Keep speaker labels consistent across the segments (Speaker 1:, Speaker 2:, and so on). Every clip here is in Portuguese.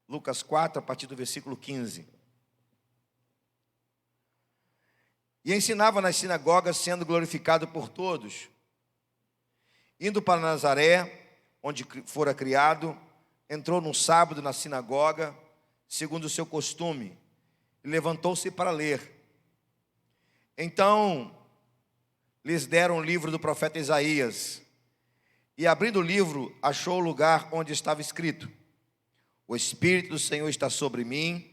Speaker 1: Lucas 4, a partir do versículo 15. E ensinava nas sinagogas, sendo glorificado por todos. Indo para Nazaré, onde fora criado, entrou num sábado na sinagoga, segundo o seu costume, e levantou-se para ler. Então lhes deram o livro do profeta Isaías, e abrindo o livro, achou o lugar onde estava escrito: O Espírito do Senhor está sobre mim,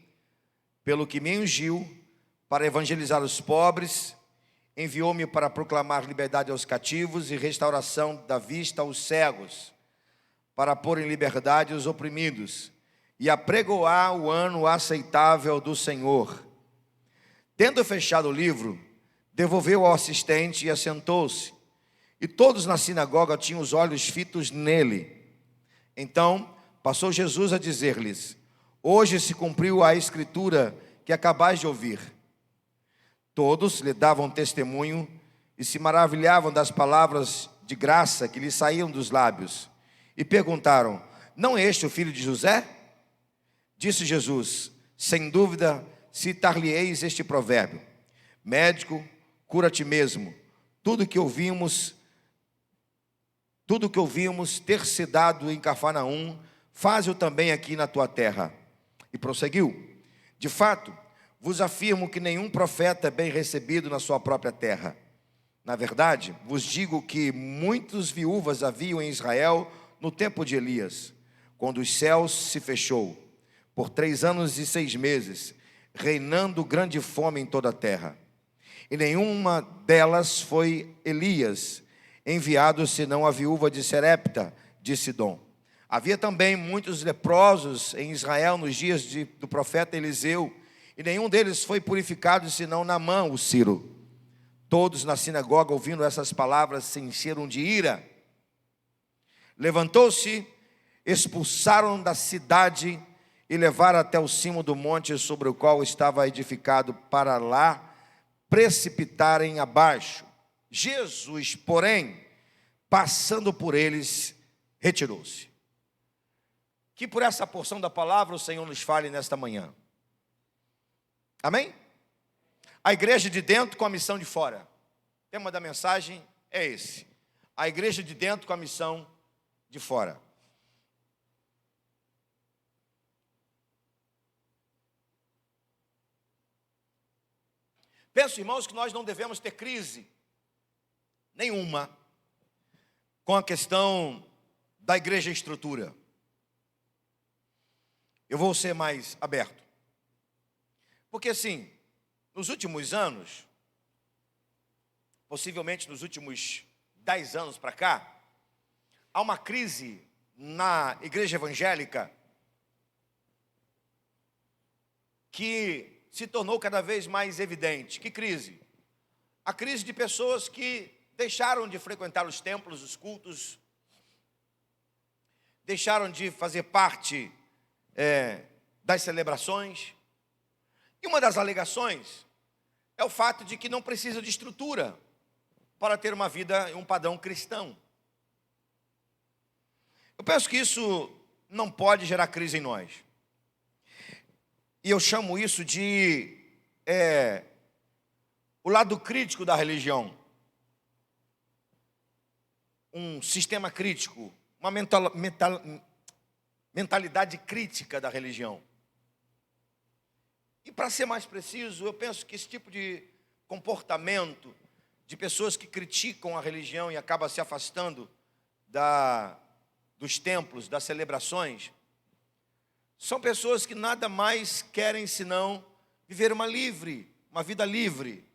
Speaker 1: pelo que me ungiu para evangelizar os pobres, enviou-me para proclamar liberdade aos cativos e restauração da vista aos cegos, para pôr em liberdade os oprimidos, e apregoar o ano aceitável do Senhor. Tendo fechado o livro, devolveu ao assistente e assentou-se. E todos na sinagoga tinham os olhos fitos nele. Então passou Jesus a dizer-lhes: Hoje se cumpriu a escritura que acabais de ouvir. Todos lhe davam testemunho e se maravilhavam das palavras de graça que lhe saíam dos lábios. E perguntaram: Não é este o filho de José? Disse Jesus: Sem dúvida citar-lhe-eis este provérbio: Médico, cura a ti mesmo. Tudo que ouvimos ter se dado em Cafarnaum, faze-o também aqui na tua terra. E prosseguiu: De fato, vos afirmo que nenhum profeta é bem recebido na sua própria terra. Na verdade, vos digo que muitas viúvas haviam em Israel no tempo de Elias, quando os céus se fechou, por 3 anos e 6 meses, reinando grande fome em toda a terra. E nenhuma delas foi Elias enviado, senão a viúva de Serepta, de Sidom. Havia também muitos leprosos em Israel nos dias do profeta Eliseu, e nenhum deles foi purificado, senão Naamã, o sírio. Todos na sinagoga, ouvindo essas palavras, se encheram de ira. Levantou-se, expulsaram da cidade e levaram até o cimo do monte sobre o qual estava edificado, para lá precipitarem abaixo. Jesus, porém, passando por eles, retirou-se. Que por essa porção da palavra o Senhor nos fale nesta manhã. Amém? A igreja de dentro com a missão de fora. O tema da mensagem é esse: a igreja de dentro com a missão de fora. Penso, irmãos, que nós não devemos ter crise nenhuma com a questão da igreja estrutura. Eu vou ser mais aberto. Porque assim, nos últimos anos, possivelmente nos últimos 10 anos para cá, há uma crise na igreja evangélica que se tornou cada vez mais evidente. Que crise? A crise de pessoas que deixaram de frequentar os templos, os cultos, deixaram de fazer parte das celebrações. E uma das alegações é o fato de que não precisa de estrutura para ter uma vida, um padrão cristão. Eu penso que isso não pode gerar crise em nós. E eu chamo isso de o lado crítico da religião. Um sistema crítico, uma mentalidade crítica da religião. E para ser mais preciso, eu penso que esse tipo de comportamento de pessoas que criticam a religião e acabam se afastando dos templos, das celebrações, são pessoas que nada mais querem senão viver uma vida livre,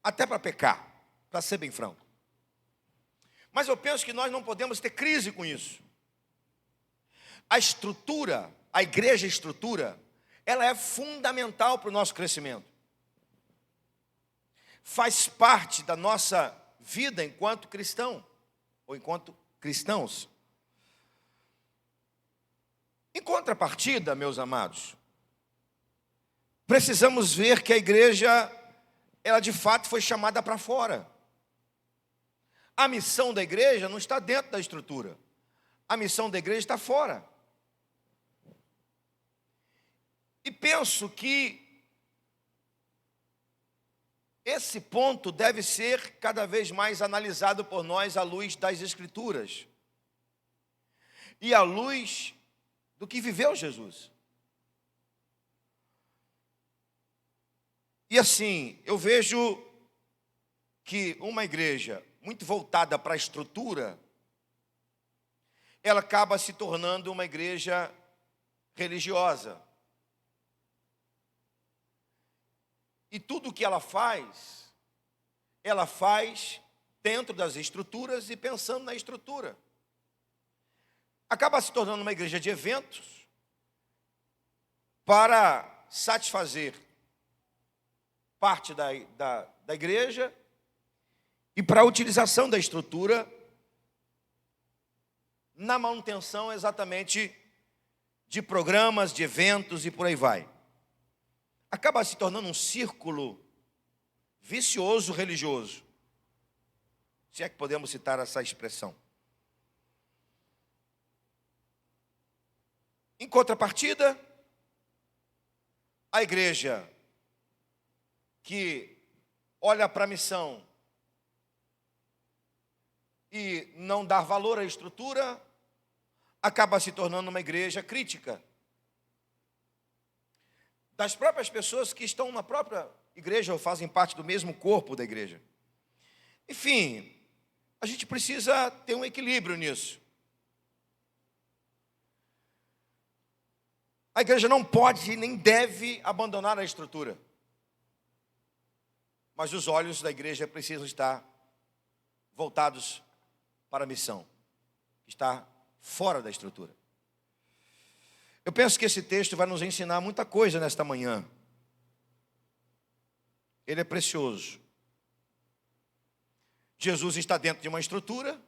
Speaker 1: até para pecar, para ser bem franco. Mas eu penso que nós não podemos ter crise com isso. A estrutura, a igreja estrutura, ela é fundamental para o nosso crescimento. Faz parte da nossa vida enquanto cristão, ou enquanto cristãos. Em contrapartida, meus amados, precisamos ver que a igreja, ela de fato foi chamada para fora. A missão da igreja não está dentro da estrutura. A missão da igreja está fora. penso que esse ponto deve ser cada vez mais analisado por nós à luz das Escrituras e à luz do que viveu Jesus. E assim, eu vejo que uma igreja muito voltada para a estrutura, ela acaba se tornando uma igreja religiosa. E tudo o que ela faz dentro das estruturas e pensando na estrutura. Acaba se tornando uma igreja de eventos para satisfazer parte da igreja e para a utilização da estrutura na manutenção exatamente de programas, de eventos e por aí vai. Acaba se tornando um círculo vicioso religioso, se é que podemos citar essa expressão. Em contrapartida, a igreja que olha para a missão e não dá valor à estrutura, acaba se tornando uma igreja crítica das próprias pessoas que estão na própria igreja ou fazem parte do mesmo corpo da igreja. Enfim, a gente precisa ter um equilíbrio nisso. A igreja não pode nem deve abandonar a estrutura, mas os olhos da igreja precisam estar voltados para a missão, que está fora da estrutura. Eu penso que esse texto vai nos ensinar muita coisa nesta manhã. Ele é precioso. Jesus está dentro de uma estrutura,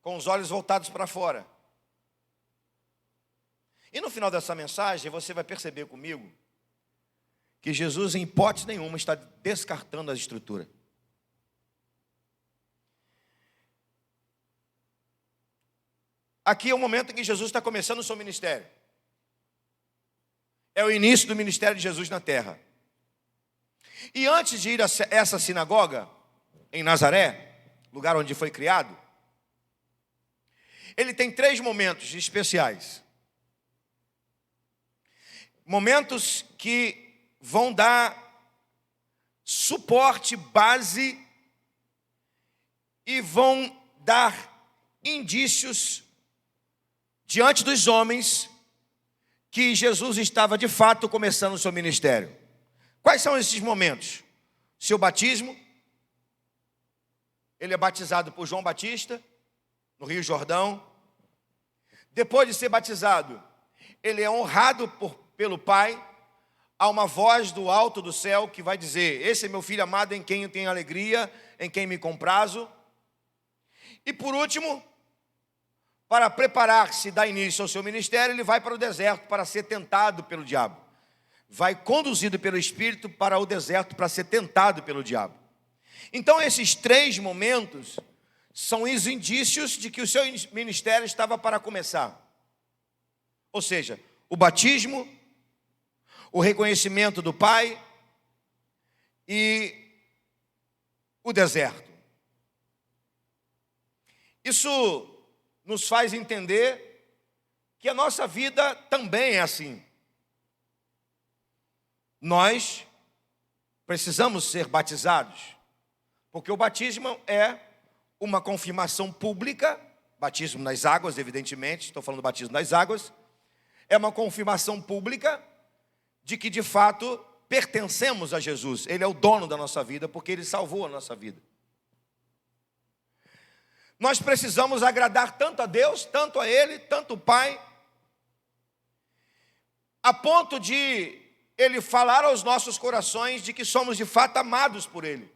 Speaker 1: com os olhos voltados para fora. E no final dessa mensagem, você vai perceber comigo que Jesus, em hipótese nenhuma, está descartando a estrutura. Aqui é o momento em que Jesus está começando o seu ministério. É o início do ministério de Jesus na terra. E antes de ir a essa sinagoga, em Nazaré, lugar onde foi criado, ele tem 3 momentos especiais. Momentos que vão dar suporte, base, e vão dar indícios diante dos homens que Jesus estava de fato começando o seu ministério. Quais são esses momentos? Seu batismo. Ele é batizado por João Batista, no Rio Jordão. Depois de ser batizado, ele é honrado pelo Pai. Há uma voz do alto do céu que vai dizer: esse é meu filho amado, em quem eu tenho alegria, em quem me comprazo. E por último, para preparar-se, dar início ao seu ministério, ele vai para o deserto para ser tentado pelo diabo. Vai conduzido pelo Espírito para o deserto para ser tentado pelo diabo. Então esses 3 momentos são os indícios de que o seu ministério estava para começar. Ou seja, o batismo, o reconhecimento do Pai e o deserto. Isso nos faz entender que a nossa vida também é assim. Nós precisamos ser batizados, porque o batismo é uma confirmação pública, batismo nas águas, evidentemente, estou falando do batismo nas águas, é uma confirmação pública de que de fato pertencemos a Jesus. Ele é o dono da nossa vida, porque Ele salvou a nossa vida. Nós precisamos agradar tanto a Deus, tanto a Ele, tanto o Pai, a ponto de Ele falar aos nossos corações de que somos de fato amados por Ele.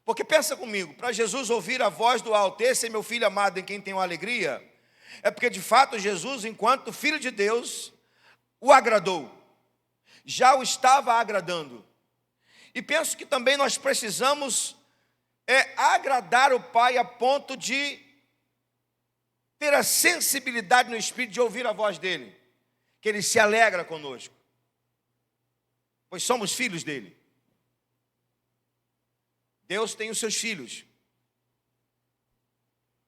Speaker 1: Porque pensa comigo, para Jesus ouvir a voz do alto: esse é meu filho amado em quem tenho alegria, é porque de fato Jesus, enquanto Filho de Deus, o agradou, já o estava agradando. E penso que também nós precisamos agradar o Pai a ponto de ter a sensibilidade no Espírito de ouvir a voz dEle, que Ele se alegra conosco, pois somos filhos dEle. Deus tem os seus filhos.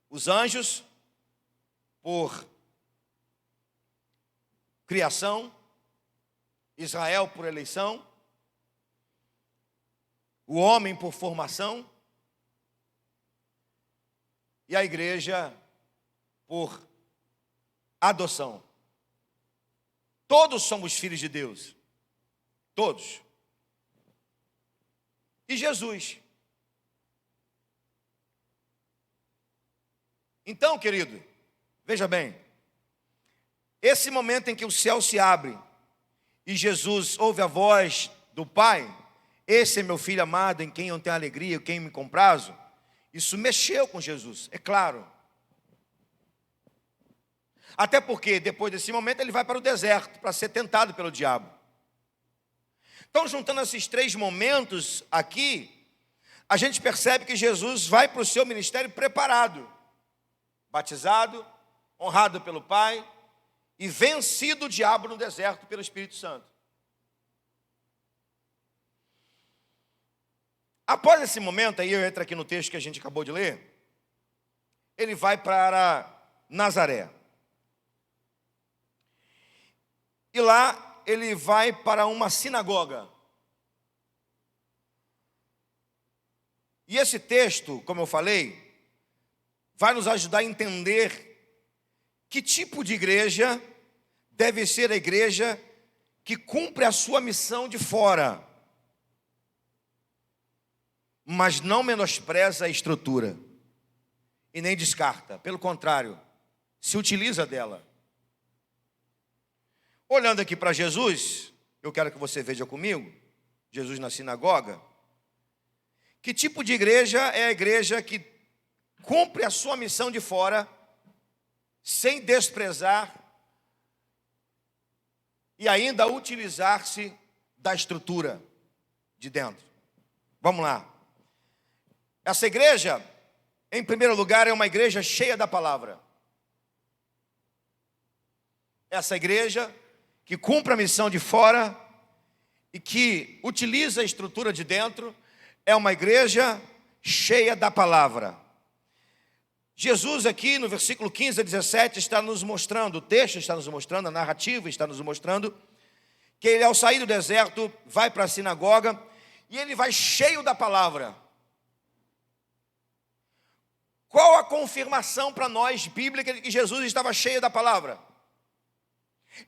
Speaker 1: Os anjos, por criação, Israel por eleição, o homem por formação, e a igreja por adoção. Todos somos filhos de Deus. Todos. E Jesus. Então, querido, veja bem, esse momento em que o céu se abre e Jesus ouve a voz do Pai, esse é meu filho amado em quem eu tenho alegria, em quem me comprazo, isso mexeu com Jesus, é claro. Até porque depois desse momento ele vai para o deserto para ser tentado pelo diabo. Então, juntando esses três momentos aqui, a gente percebe que Jesus vai para o seu ministério preparado, batizado, honrado pelo Pai e vencido o diabo no deserto pelo Espírito Santo. Após esse momento, aí eu entro aqui no texto que a gente acabou de ler, ele vai para Nazaré. E lá ele vai para uma sinagoga. E esse texto, como eu falei, vai nos ajudar a entender que tipo de igreja deve ser a igreja que cumpre a sua missão de fora, mas não menospreza a estrutura e nem descarta, pelo contrário, se utiliza dela. Olhando aqui para Jesus, eu quero que você veja comigo, Jesus na sinagoga, que tipo de igreja é a igreja que cumpre a sua missão de fora, sem desprezar e ainda utilizar-se da estrutura de dentro. Vamos lá. Essa igreja, em primeiro lugar, é uma igreja cheia da palavra. Essa igreja que cumpre a missão de fora e que utiliza a estrutura de dentro, é uma igreja cheia da palavra. Jesus aqui no versículo 15 a 17 está nos mostrando, o texto está nos mostrando, a narrativa está nos mostrando, que ele ao sair do deserto vai para a sinagoga e ele vai cheio da palavra. Qual a confirmação para nós bíblica de que Jesus estava cheio da palavra?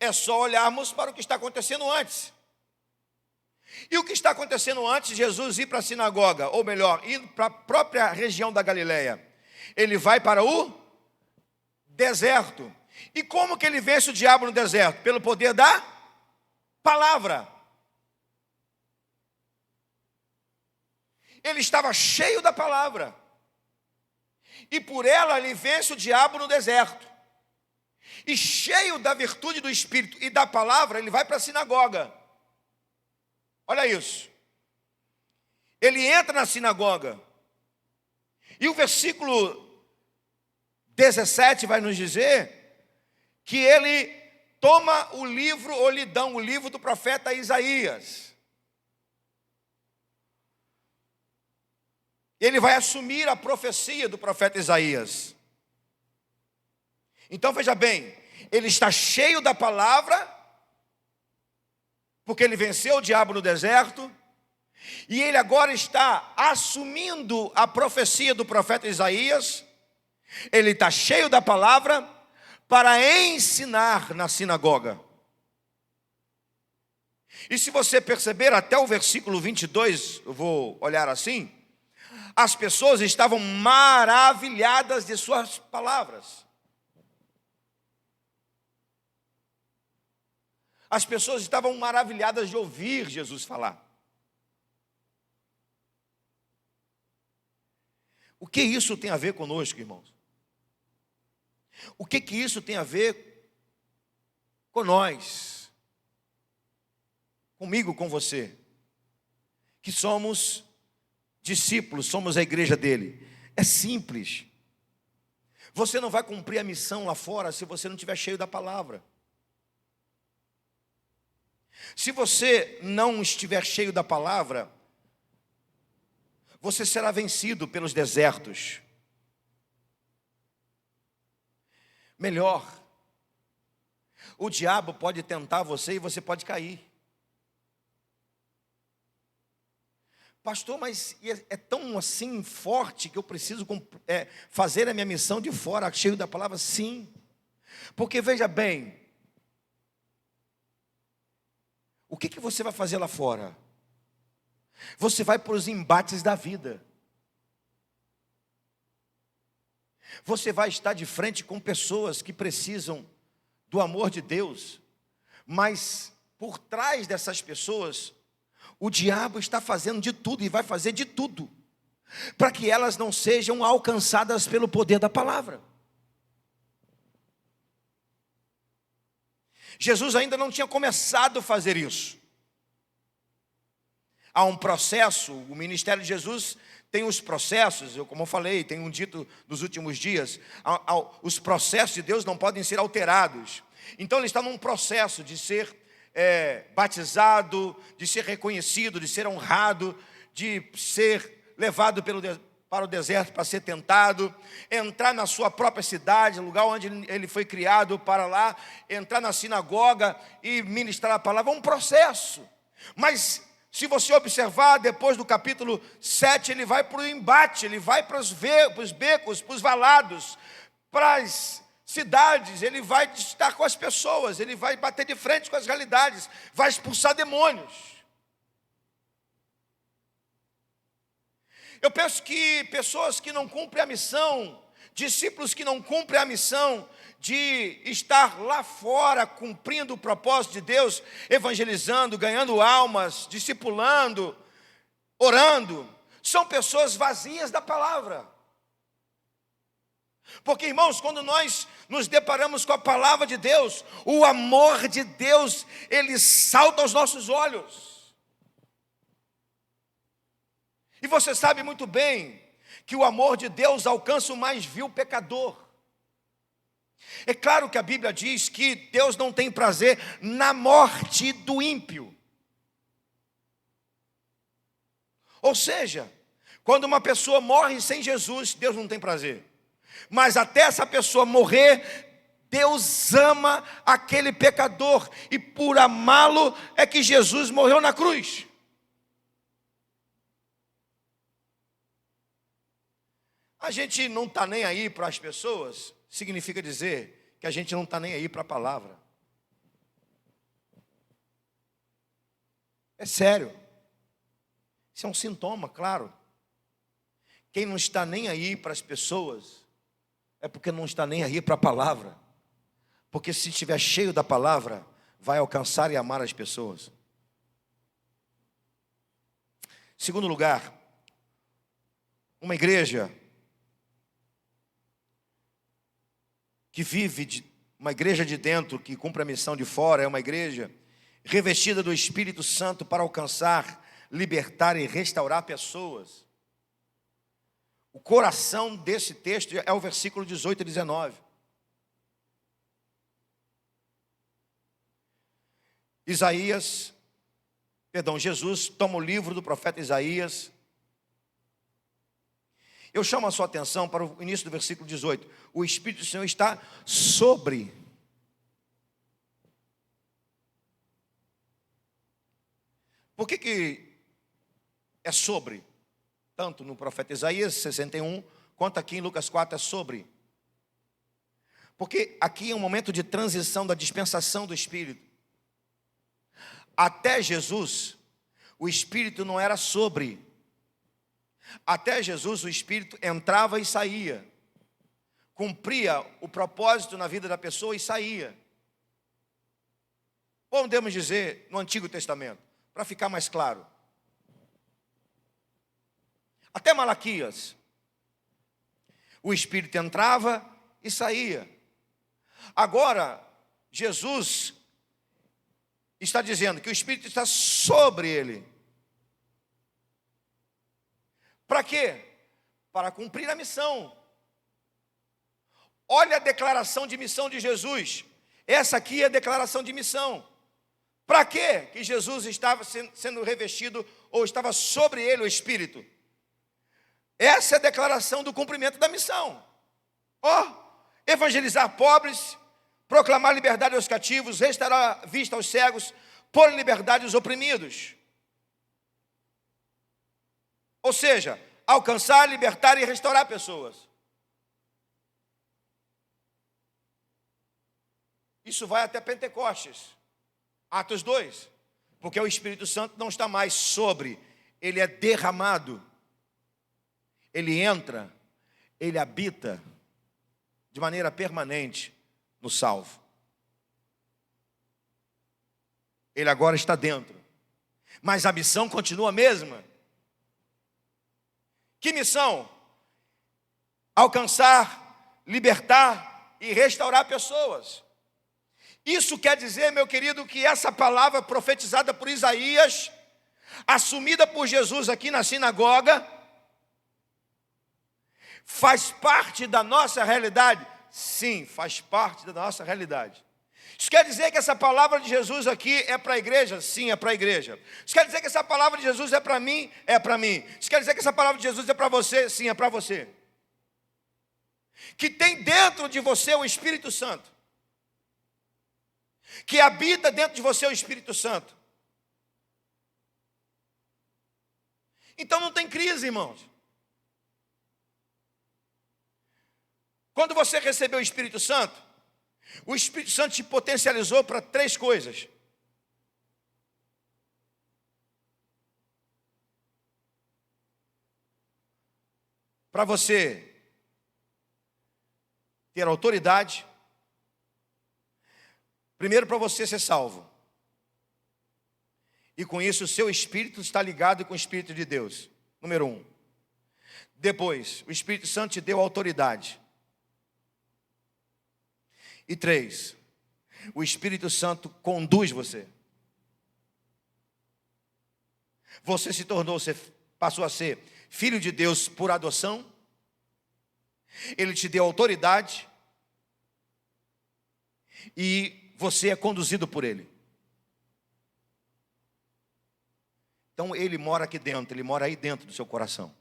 Speaker 1: É só olharmos para o que está acontecendo antes. E o que está acontecendo antes de Jesus ir para a sinagoga, ou melhor, ir para a própria região da Galileia? Ele vai para o deserto. E como que ele vence o diabo no deserto? Pelo poder da palavra. Ele estava cheio da palavra. E por ela ele vence o diabo no deserto. E cheio da virtude do Espírito e da palavra, ele vai para a sinagoga. Olha isso. Ele entra na sinagoga. E o versículo 17 vai nos dizer que ele toma o livro, ou lhe dão o livro do profeta Isaías. Ele vai assumir a profecia do profeta Isaías. Então veja bem, ele está cheio da palavra, porque ele venceu o diabo no deserto, e ele agora está assumindo a profecia do profeta Isaías. Ele está cheio da palavra para ensinar na sinagoga. E se você perceber até o versículo 22, eu vou olhar assim, as pessoas estavam maravilhadas de suas palavras. As pessoas estavam maravilhadas de ouvir Jesus falar. O que isso tem a ver conosco, irmãos? O que isso tem a ver com nós? Comigo, com você? Que somos discípulos, somos a igreja dele. É simples. Você não vai cumprir a missão lá fora se você não estiver cheio da palavra. Se você não estiver cheio da palavra, você será vencido pelos desertos. Melhor, o diabo pode tentar você e você pode cair. Pastor, mas é tão assim forte que eu preciso fazer a minha missão de fora, cheio da palavra? Sim, porque veja bem, o que você vai fazer lá fora? Você vai para os embates da vida. Você vai estar de frente com pessoas que precisam do amor de Deus, mas por trás dessas pessoas, o diabo está fazendo de tudo e vai fazer de tudo para que elas não sejam alcançadas pelo poder da palavra. Jesus ainda não tinha começado a fazer isso. Há um processo, o ministério de Jesus tem os processos, como eu falei, tenho dito nos últimos dias, os processos de Deus não podem ser alterados. Então ele está num processo de ser batizado, de ser reconhecido, de ser honrado, de ser levado para o deserto para ser tentado, entrar na sua própria cidade, lugar onde ele foi criado, para lá, entrar na sinagoga e ministrar a palavra. É um processo, mas se você observar, depois do capítulo 7, ele vai para o embate, ele vai para os becos, para os valados, para as cidades, ele vai estar com as pessoas, ele vai bater de frente com as realidades, vai expulsar demônios. Eu penso que pessoas que não cumprem a missão, discípulos que não cumprem a missão de estar lá fora cumprindo o propósito de Deus, evangelizando, ganhando almas, discipulando, orando, são pessoas vazias da palavra. Porque, irmãos, quando nós nos deparamos com a palavra de Deus, o amor de Deus, ele salta aos nossos olhos. E você sabe muito bem que o amor de Deus alcança o mais vil pecador. É claro que a Bíblia diz que Deus não tem prazer na morte do ímpio. Ou seja, quando uma pessoa morre sem Jesus, Deus não tem prazer. Mas até essa pessoa morrer, Deus ama aquele pecador. E por amá-lo é que Jesus morreu na cruz. A gente não está nem aí para as pessoas, significa dizer que a gente não está nem aí para a palavra. É sério. Isso é um sintoma, claro. Quem não está nem aí para as pessoas, é porque não está nem aí para a palavra. Porque se estiver cheio da palavra, vai alcançar e amar as pessoas. Segundo lugar, uma igreja que vive, uma igreja de dentro, que cumpre a missão de fora, é uma igreja revestida do Espírito Santo para alcançar, libertar e restaurar pessoas. O coração desse texto é o versículo 18 e 19. Jesus toma o livro do profeta Isaías. Eu chamo a sua atenção para o início do versículo 18. O Espírito do Senhor está sobre. Por que é sobre? Tanto no profeta Isaías 61, quanto aqui em Lucas 4 é sobre. Porque aqui é um momento de transição da dispensação do Espírito. Até Jesus, o Espírito não era sobre. Até Jesus, o Espírito entrava e saía. Cumpria o propósito na vida da pessoa e saía. Podemos dizer no Antigo Testamento, para ficar mais claro. Até Malaquias, o Espírito entrava e saía. Agora, Jesus está dizendo que o Espírito está sobre ele. Para quê? Para cumprir a missão. Olha a declaração de missão de Jesus. Essa aqui é a declaração de missão. Para quê que Jesus estava sendo revestido, ou estava sobre ele o Espírito? Essa é a declaração do cumprimento da missão. Evangelizar pobres, proclamar liberdade aos cativos, restaurar a vista aos cegos, pôr em liberdade os oprimidos. Ou seja, alcançar, libertar e restaurar pessoas. Isso vai até Pentecostes, Atos 2, porque o Espírito Santo não está mais sobre, ele é derramado, ele entra, ele habita de maneira permanente no salvo. Ele agora está dentro, mas a missão continua a mesma. Que missão? Alcançar, libertar e restaurar pessoas. Isso quer dizer, meu querido, que essa palavra profetizada por Isaías, assumida por Jesus aqui na sinagoga, faz parte da nossa realidade? Sim, faz parte da nossa realidade. Isso quer dizer que essa palavra de Jesus aqui é para a igreja? Sim, é para a igreja. Isso quer dizer que essa palavra de Jesus é para mim? É para mim. Isso quer dizer que essa palavra de Jesus é para você? Sim, é para você. Que tem dentro de você o Espírito Santo. Que habita dentro de você o Espírito Santo. Então não tem crise, irmãos. Quando você recebeu o Espírito Santo te potencializou para 3 coisas. Para você ter autoridade. Primeiro, para você ser salvo. E com isso o seu espírito está ligado com o Espírito de Deus. Número 1. Depois, o Espírito Santo te deu autoridade. E 3, o Espírito Santo conduz você. Você passou a ser filho de Deus por adoção. Ele te deu autoridade. E você é conduzido por Ele. Então Ele mora aqui dentro, Ele mora aí dentro do seu coração.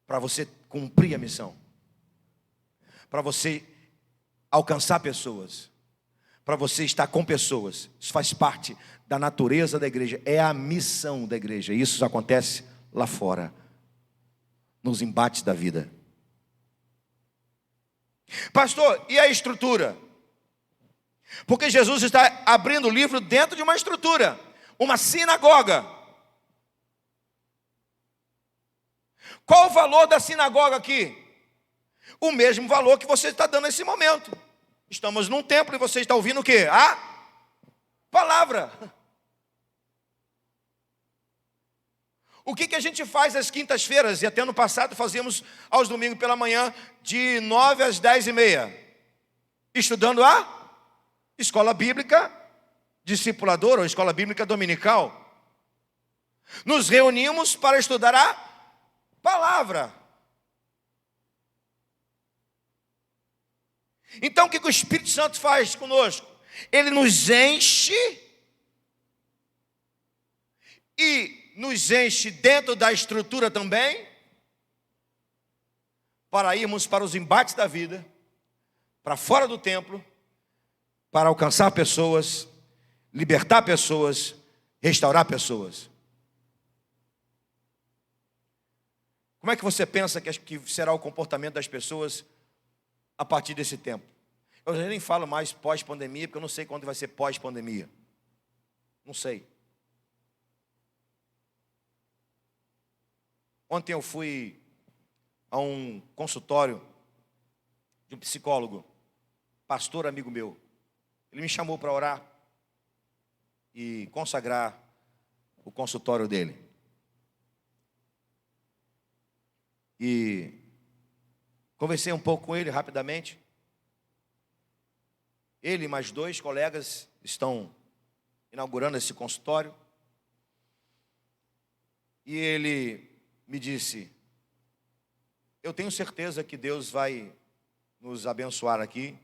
Speaker 1: Para você cumprir a missão. Para você alcançar pessoas, para você estar com pessoas. Isso faz parte da natureza da igreja, é a missão da igreja. Isso acontece lá fora, nos embates da vida. Pastor, e a estrutura? Porque Jesus está abrindo o livro dentro de uma estrutura, uma sinagoga. Qual o valor da sinagoga aqui? O mesmo valor que você está dando nesse momento. Estamos num templo e você está ouvindo o quê? A palavra. O que a gente faz às quintas-feiras, e até no passado fazíamos aos domingos pela manhã, de 9 às 10h30? Estudando a escola bíblica discipuladora, ou escola bíblica dominical. Nos reunimos para estudar a palavra. Então o que o Espírito Santo faz conosco? Ele nos enche e nos enche dentro da estrutura também, para irmos para os embates da vida, para fora do templo, para alcançar pessoas, libertar pessoas, restaurar pessoas. Como é que você pensa que será o comportamento das pessoas a partir desse tempo? Eu já nem falo mais pós-pandemia, porque eu não sei quando vai ser pós-pandemia. Não sei. Ontem eu fui a um consultório de um psicólogo, pastor amigo meu. Ele me chamou para orar e consagrar o consultório dele. E conversei um pouco com ele rapidamente. Ele e mais 2 colegas estão inaugurando esse consultório. E ele me disse: eu tenho certeza que Deus vai nos abençoar aqui.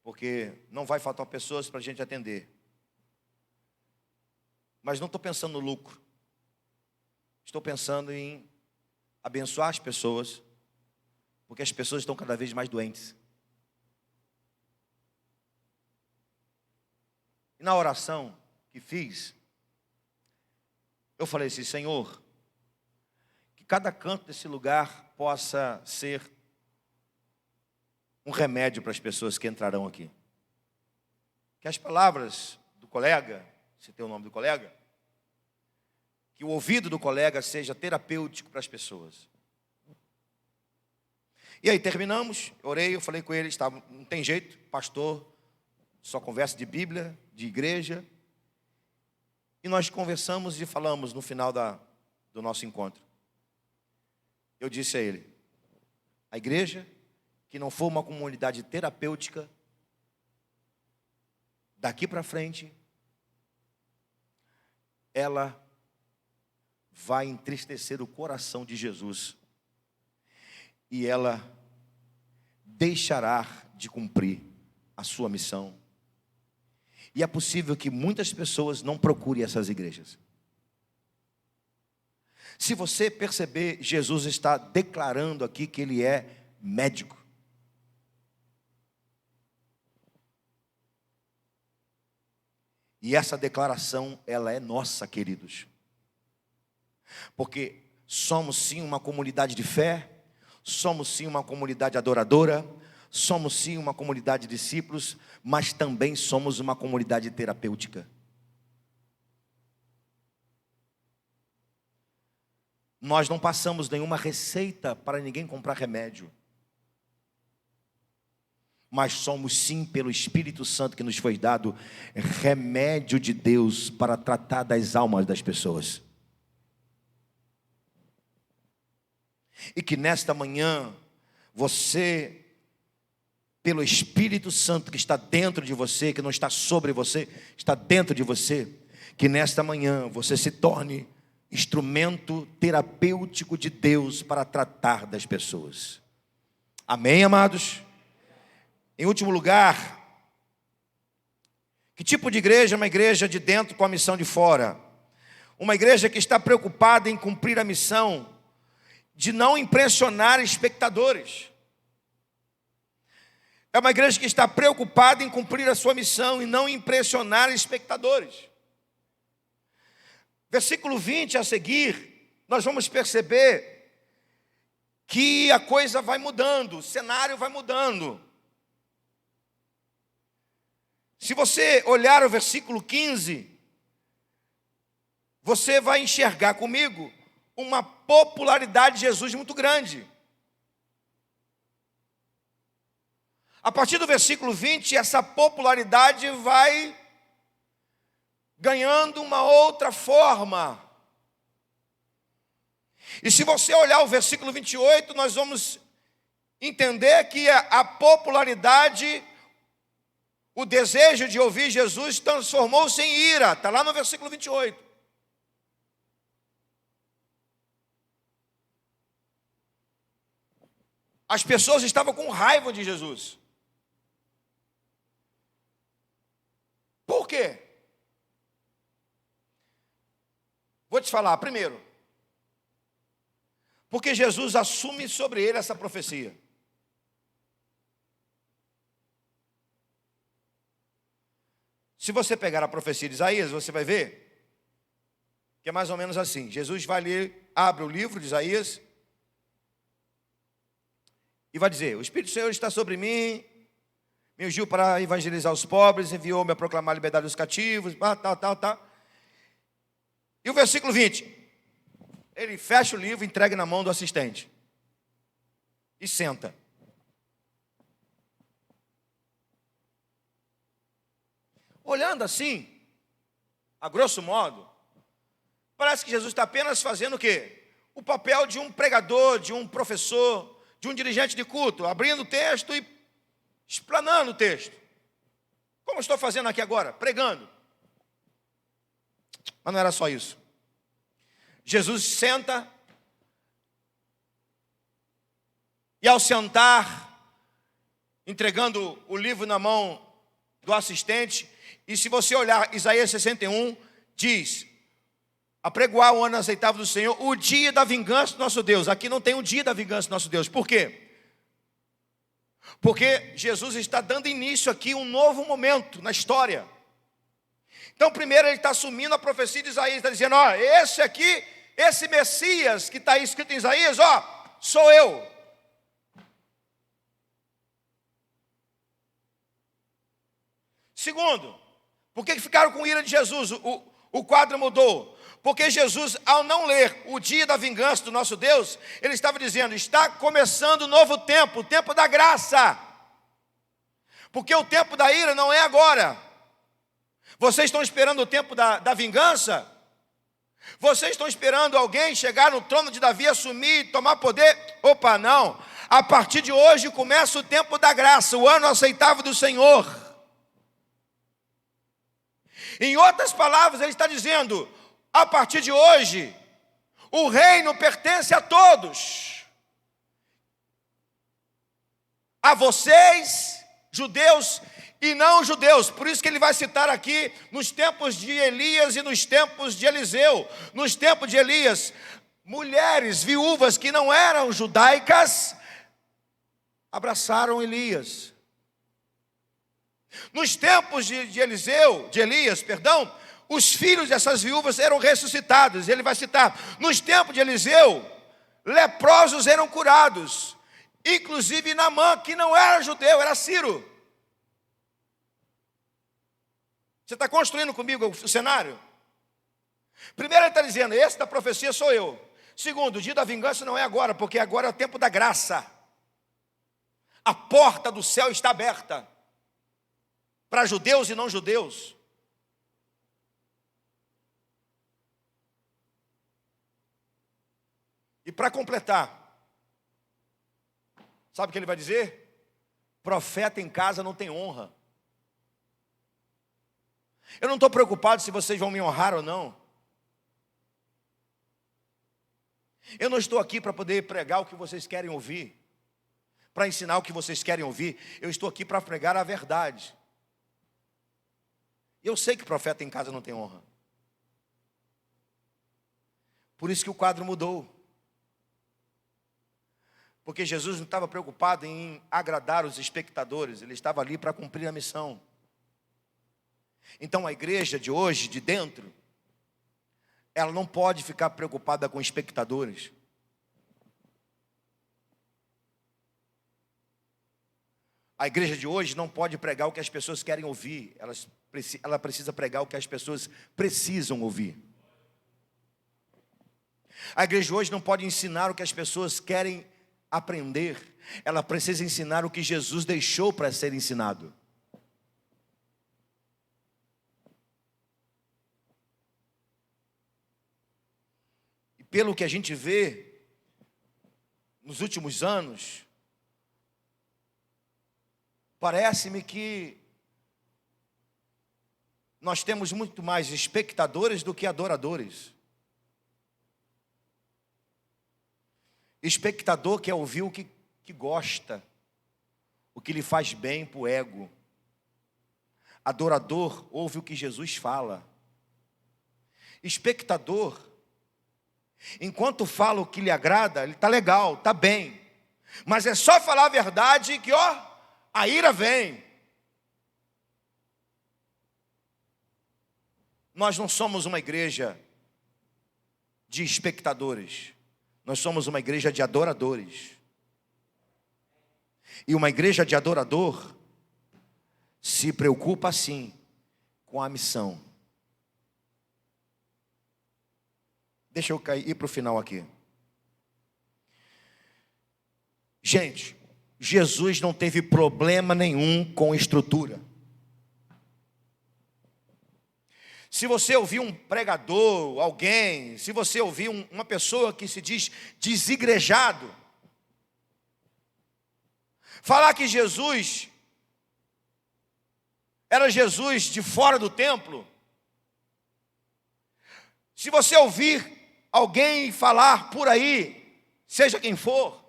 Speaker 1: porque não vai faltar pessoas para a gente atender. Mas não estou pensando no lucro. Estou pensando em abençoar as pessoas, porque as pessoas estão cada vez mais doentes. E na oração que fiz, eu falei assim: Senhor, que cada canto desse lugar possa ser um remédio para as pessoas que entrarão aqui. Que as palavras do colega, citei o nome do colega, que o ouvido do colega seja terapêutico para as pessoas. E aí terminamos, orei, eu falei com ele, não tem jeito, pastor, só conversa de Bíblia, de igreja. E nós conversamos e falamos no final do nosso encontro. Eu disse a ele: a igreja que não for uma comunidade terapêutica, daqui para frente, ela vai entristecer o coração de Jesus. E ela deixará de cumprir a sua missão. E é possível que muitas pessoas não procurem essas igrejas. Se você perceber, Jesus está declarando aqui que Ele é médico. E essa declaração, ela é nossa, queridos. Porque somos sim uma comunidade de fé, somos sim uma comunidade adoradora, somos sim uma comunidade de discípulos, mas também somos uma comunidade terapêutica. Nós não passamos nenhuma receita para ninguém comprar remédio. Mas somos sim, pelo Espírito Santo que nos foi dado, remédio de Deus para tratar das almas das pessoas. E que nesta manhã, você, pelo Espírito Santo que está dentro de você, que não está sobre você, está dentro de você, que nesta manhã você se torne instrumento terapêutico de Deus para tratar das pessoas. Amém, amados? Em último lugar, que tipo de igreja? Uma igreja de dentro com a missão de fora. Uma igreja que está preocupada em cumprir a missão de não impressionar espectadores. É uma igreja que está preocupada em cumprir a sua missão e não impressionar espectadores. Versículo 20 a seguir, nós vamos perceber que a coisa vai mudando, o cenário vai mudando. Se você olhar o versículo 15, você vai enxergar comigo uma popularidade de Jesus muito grande. A partir do versículo 20, essa popularidade vai ganhando uma outra forma. E se você olhar o versículo 28, nós vamos entender que a popularidade, o desejo de ouvir Jesus transformou-se em ira. Está lá no versículo 28. As pessoas estavam com raiva de Jesus. Por quê? Vou te falar, primeiro, porque Jesus assume sobre ele essa profecia. Se você pegar a profecia de Isaías, você vai ver que é mais ou menos assim. Jesus vai ler, abre o livro de Isaías e vai dizer: o Espírito do Senhor está sobre mim, me ungiu para evangelizar os pobres, enviou-me a proclamar a liberdade dos cativos, tal. E o versículo 20, ele fecha o livro, entrega na mão do assistente e senta. Olhando assim, a grosso modo, parece que Jesus está apenas fazendo o quê? O papel de um pregador, de um professor, de um dirigente de culto, abrindo o texto e explanando o texto. Como eu estou fazendo aqui agora? Pregando. Mas não era só isso. Jesus senta e ao sentar, entregando o livro na mão do assistente. E se você olhar Isaías 61, diz: apregoar o ano aceitável do Senhor, o dia da vingança do nosso Deus. Aqui não tem o dia da vingança do nosso Deus. Por quê? Porque Jesus está dando início aqui a um novo momento na história. Então primeiro ele está assumindo a profecia de Isaías, está dizendo: ó, esse aqui, esse Messias que está aí escrito em Isaías, ó, sou eu. Segundo, por que ficaram com ira de Jesus? O quadro mudou. Porque Jesus, ao não ler o dia da vingança do nosso Deus, ele estava dizendo: está começando um novo tempo, o tempo da graça. Porque o tempo da ira não é agora. Vocês estão esperando o tempo da vingança? Vocês estão esperando alguém chegar no trono de Davi, assumir, tomar poder? Opa, não. A partir de hoje começa o tempo da graça, o ano aceitável do Senhor. Em outras palavras, ele está dizendo: a partir de hoje, o reino pertence a todos. A vocês, judeus e não judeus. Por isso que ele vai citar aqui, nos tempos de Elias e nos tempos de Eliseu. Nos tempos de Elias, mulheres viúvas que não eram judaicas abraçaram Elias. Nos tempos de Elias, os filhos dessas viúvas eram ressuscitados. Ele vai citar: nos tempos de Eliseu, leprosos eram curados, inclusive Naamã, que não era judeu, era sírio. Você está construindo comigo o cenário? Primeiro ele está dizendo: esse da profecia sou eu. Segundo, o dia da vingança não é agora, porque agora é o tempo da graça. A porta do céu está aberta para judeus e não judeus. E para completar, sabe o que ele vai dizer? Profeta em casa não tem honra. Eu não estou preocupado se vocês vão me honrar ou não. Eu não estou aqui para poder pregar o que vocês querem ouvir, para ensinar o que vocês querem ouvir. Eu estou aqui para pregar a verdade. Eu sei que profeta em casa não tem honra. Por isso que o quadro mudou. Porque Jesus não estava preocupado em agradar os espectadores, ele estava ali para cumprir a missão. Então a igreja de hoje, de dentro, ela não pode ficar preocupada com espectadores. A igreja de hoje não pode pregar o que as pessoas querem ouvir, ela precisa pregar o que as pessoas precisam ouvir. A igreja de hoje não pode ensinar o que as pessoas querem aprender, ela precisa ensinar o que Jesus deixou para ser ensinado. E pelo que a gente vê nos últimos anos, parece-me que nós temos muito mais espectadores do que adoradores. Espectador quer ouvir o que gosta, o que lhe faz bem para o ego. Adorador ouve o que Jesus fala. Espectador, enquanto fala o que lhe agrada, ele está legal, está bem. Mas é só falar a verdade que, a ira vem. Nós não somos uma igreja de espectadores. Nós somos uma igreja de adoradores. E uma igreja de adorador se preocupa sim com a missão. Deixa eu ir para o final aqui. Gente, Jesus não teve problema nenhum com estrutura. Se você ouvir um pregador, alguém, se você ouvir uma pessoa que se diz desigrejado, falar que Jesus era Jesus de fora do templo, se você ouvir alguém falar por aí, seja quem for,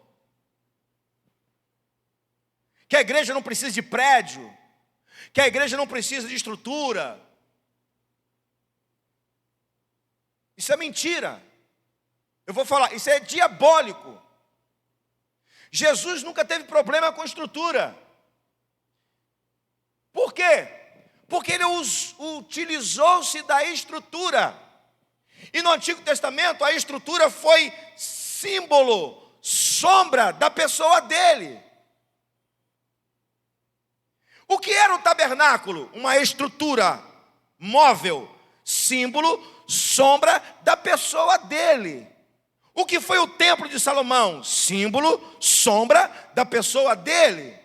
Speaker 1: que a igreja não precisa de prédio, que a igreja não precisa de estrutura. Isso é mentira. Eu vou falar, isso é diabólico. Jesus nunca teve problema com estrutura. Por quê? Porque ele utilizou-se da estrutura. E no Antigo Testamento a estrutura foi símbolo, sombra da pessoa dele. O que era o tabernáculo? Uma estrutura móvel, símbolo, sombra da pessoa dele. O que foi o templo de Salomão? Símbolo, sombra da pessoa dele.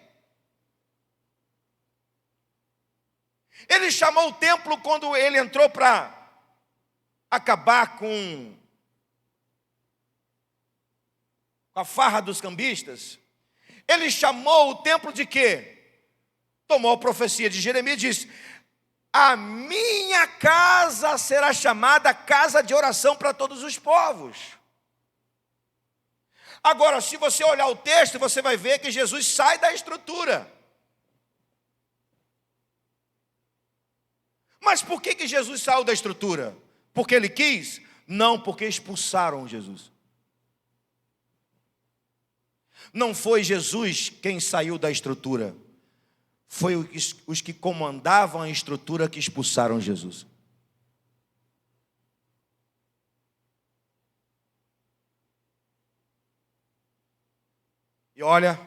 Speaker 1: Ele chamou o templo quando ele entrou para acabar com a farra dos cambistas. Ele chamou o templo de quê? Tomou a profecia de Jeremias e disse: a minha casa será chamada casa de oração para todos os povos. Agora, se você olhar o texto, você vai ver que Jesus sai da estrutura. Mas por que Jesus saiu da estrutura? Porque ele quis? Não, porque expulsaram Jesus. Não foi Jesus quem saiu da estrutura. Foi os que comandavam a estrutura que expulsaram Jesus. E olha,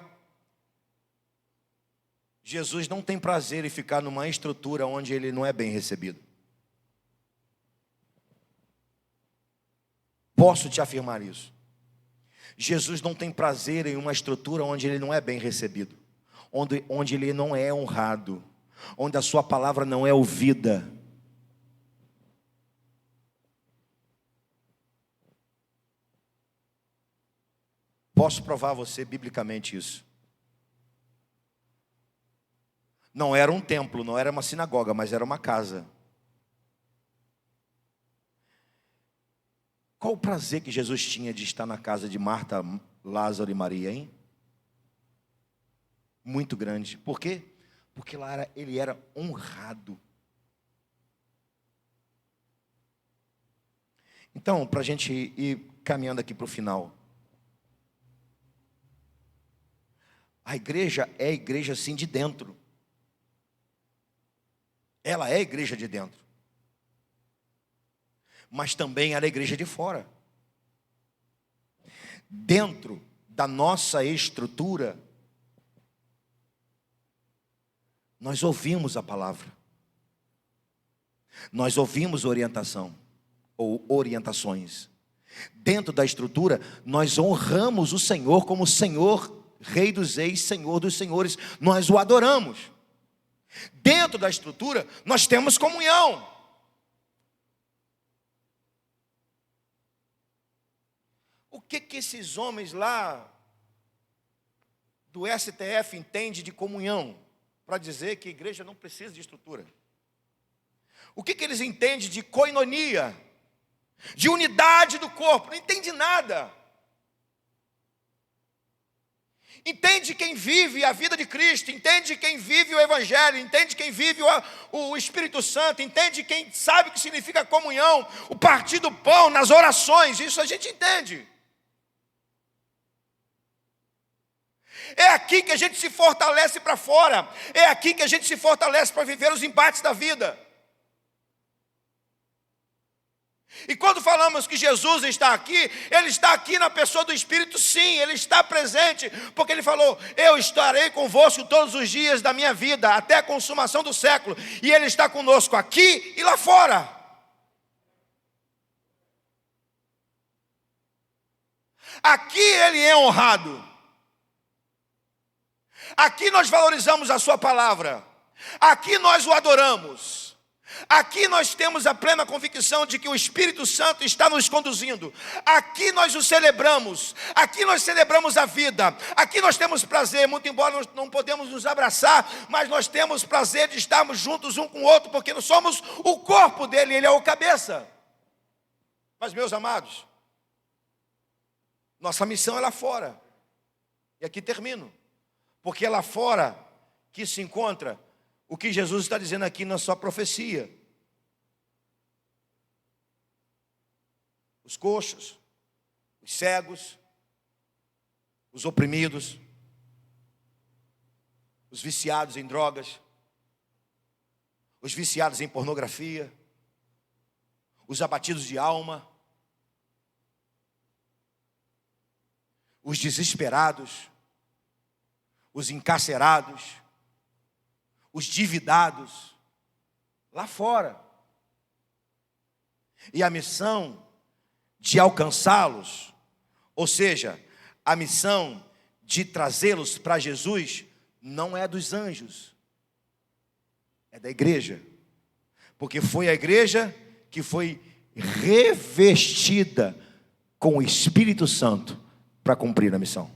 Speaker 1: Jesus não tem prazer em ficar numa estrutura onde ele não é bem recebido. Posso te afirmar isso. Jesus não tem prazer em uma estrutura onde ele não é bem recebido, onde ele não é honrado, onde a sua palavra não é ouvida. Posso provar a você biblicamente isso. Não era um templo, não era uma sinagoga, mas era uma casa. Qual o prazer que Jesus tinha de estar na casa de Marta, Lázaro e Maria, hein? Muito grande. Por quê? Porque lá ele era honrado. Então, para a gente ir caminhando aqui para o final. A igreja é a igreja assim de dentro. Ela é a igreja de dentro. Mas também era a igreja de fora. Dentro da nossa estrutura, nós ouvimos a palavra. Nós ouvimos orientação ou orientações. Dentro da estrutura, nós honramos o Senhor como Senhor, Rei dos Reis, Senhor dos Senhores. Nós o adoramos. Dentro da estrutura, nós temos comunhão. O que esses homens lá do STF entendem de comunhão? Para dizer que a igreja não precisa de estrutura. O que eles entendem de koinonia? De unidade do corpo? Não entende nada. Entende quem vive a vida de Cristo, entende quem vive o Evangelho, entende quem vive o Espírito Santo, entende quem sabe o que significa comunhão, o partir do pão nas orações, isso a gente entende. É aqui que a gente se fortalece para fora, é aqui que a gente se fortalece para viver os embates da vida. E quando falamos que Jesus está aqui, Ele está aqui na pessoa do Espírito, sim, Ele está presente, porque Ele falou: eu estarei convosco todos os dias da minha vida, até a consumação do século, e Ele está conosco aqui e lá fora. Aqui Ele é honrado, aqui nós valorizamos a sua palavra, aqui nós o adoramos. Aqui nós temos a plena convicção de que o Espírito Santo está nos conduzindo. Aqui nós o celebramos. Aqui nós celebramos a vida. Aqui nós temos prazer, muito embora nós não podemos nos abraçar, mas nós temos prazer de estarmos juntos um com o outro, porque nós somos o corpo dele, ele é o cabeça. Mas, meus amados, nossa missão é lá fora. E aqui termino. Porque é lá fora que se encontra o que Jesus está dizendo aqui na sua profecia. Os coxos, os cegos, os oprimidos, os viciados em drogas, os viciados em pornografia, os abatidos de alma, os desesperados, os encarcerados, os dividados, lá fora. E a missão de alcançá-los, ou seja, a missão de trazê-los para Jesus, não é dos anjos, é da igreja. Porque foi a igreja que foi revestida com o Espírito Santo para cumprir a missão.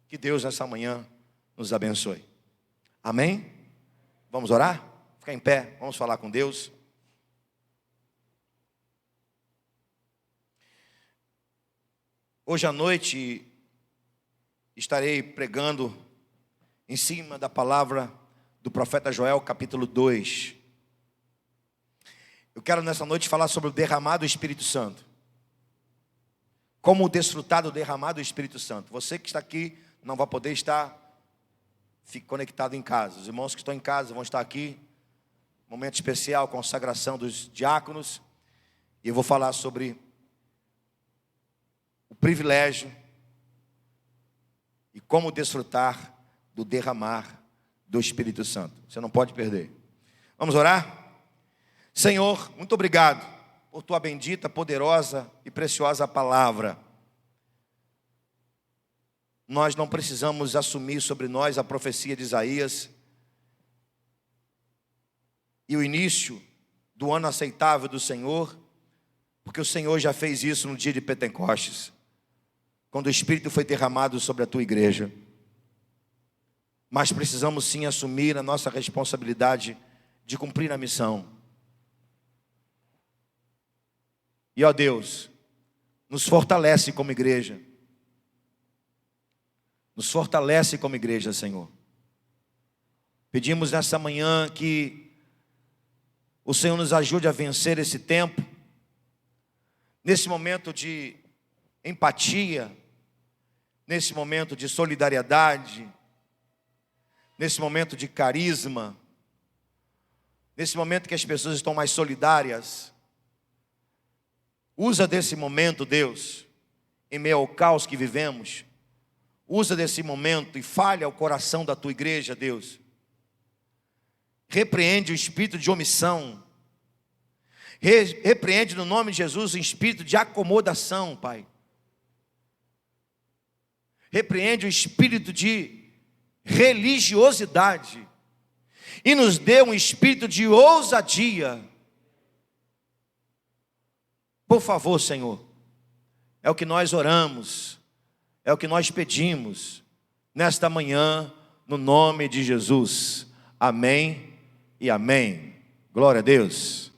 Speaker 1: Que Deus nessa manhã nos abençoe. Amém? Vamos orar? Ficar em pé, vamos falar com Deus. Hoje à noite estarei pregando em cima da palavra do profeta Joel, capítulo 2. Eu quero nessa noite falar sobre o derramado do Espírito Santo. Como desfrutar do derramado do Espírito Santo. Você que está aqui não vai poder estar conectado em casa. Os irmãos que estão em casa vão estar aqui. Momento especial, consagração dos diáconos. E eu vou falar sobre o privilégio e como desfrutar do derramar do Espírito Santo. Você não pode perder. Vamos orar? Senhor, muito obrigado por tua bendita, poderosa e preciosa palavra. Nós não precisamos assumir sobre nós a profecia de Isaías e o início do ano aceitável do Senhor, porque o Senhor já fez isso no dia de Pentecostes, quando o Espírito foi derramado sobre a tua igreja. Mas precisamos sim assumir a nossa responsabilidade de cumprir a missão. E ó Deus, nos fortalece como igreja. Nos fortalece como igreja, Senhor. Pedimos nessa manhã que o Senhor nos ajude a vencer esse tempo, nesse momento de empatia, nesse momento de solidariedade, nesse momento de carisma, nesse momento que as pessoas estão mais solidárias. Usa desse momento, Deus, em meio ao caos que vivemos. Usa desse momento e falha o coração da tua igreja, Deus. Repreende o espírito de omissão. Repreende no nome de Jesus o espírito de acomodação, Pai. Repreende o espírito de religiosidade. E nos dê um espírito de ousadia. Por favor, Senhor, é o que nós oramos, é o que nós pedimos nesta manhã, no nome de Jesus. Amém e amém. Glória a Deus.